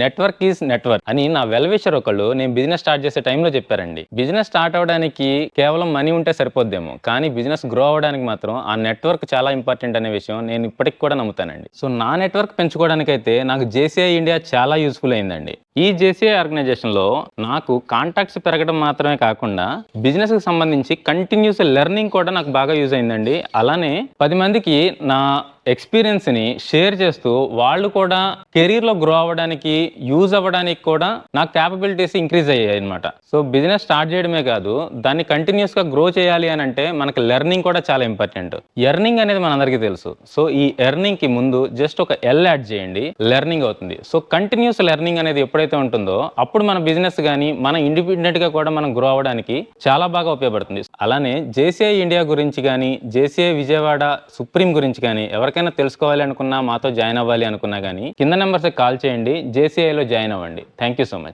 Network is network అని నా well wisher ఒకళ్ళు నేను బిజినెస్ స్టార్ట్ చేసే టైంలో చెప్పారండి. బిజినెస్ స్టార్ట్ అవడానికి కేవలం మనీ ఉంటే సరిపోద్దేమో, కానీ బిజినెస్ గ్రో అవడానికి మాత్రం ఆ నెట్వర్క్ చాలా ఇంపార్టెంట్ అనే విషయం నేను ఇప్పటికి కూడా నమ్ముతానండి. సో నా నెట్వర్క్ పెంచుకోవడానికైతే నాకు జేసీఐ ఇండియా చాలా యూస్ఫుల్ అయిందండి. ఈ జేసీఐ ఆర్గనైజేషన్లో నాకు కాంటాక్ట్స్ పెరగడం మాత్రమే కాకుండా బిజినెస్కి సంబంధించి కంటిన్యూస్ లెర్నింగ్ కూడా నాకు బాగా యూజ్ అయిందండి. అలానే 10 మందికి నా ఎక్స్పీరియన్స్ని షేర్ చేస్తూ వాళ్ళు కూడా కెరీర్లో గ్రో అవ్వడానికి యూజ్ అవ్వడానికి కూడా నా క్యాపబిలిటీస్ ఇంక్రీజ్ అయ్యాయి అనమాట. సో బిజినెస్ స్టార్ట్ చేయడమే కాదు, దాన్ని కంటిన్యూస్గా గ్రో చేయాలి అని అంటే మనకు లెర్నింగ్ కూడా చాలా ఇంపార్టెంట్. ఎర్నింగ్ అనేది మనందరికీ తెలుసు. సో ఈ ఎర్నింగ్కి ముందు జస్ట్ ఒక ఎల్ యాడ్ చేయండి, లెర్నింగ్ అవుతుంది. సో కంటిన్యూస్ లెర్నింగ్ అనేది ఎప్పుడైతే ఉంటుందో అప్పుడు మన బిజినెస్ కానీ మన ఇండిపెండెంట్గా కూడా మనం గ్రో అవ్వడానికి చాలా బాగా ఉపయోగపడుతుంది. అలానే జేసీఐ ఇండియా గురించి కానీ జేసీఐ విజయవాడ సుప్రీం గురించి కానీ ఎవరికైనా తెలుసుకోవాలి అనుకున్నా, మాతో జాయిన్ అవ్వాలి అనుకున్నా కానీ కింద నెంబర్స్కి కాల్ చేయండి, జేసీఐలో జాయిన్ అవ్వండి. Thank you so much.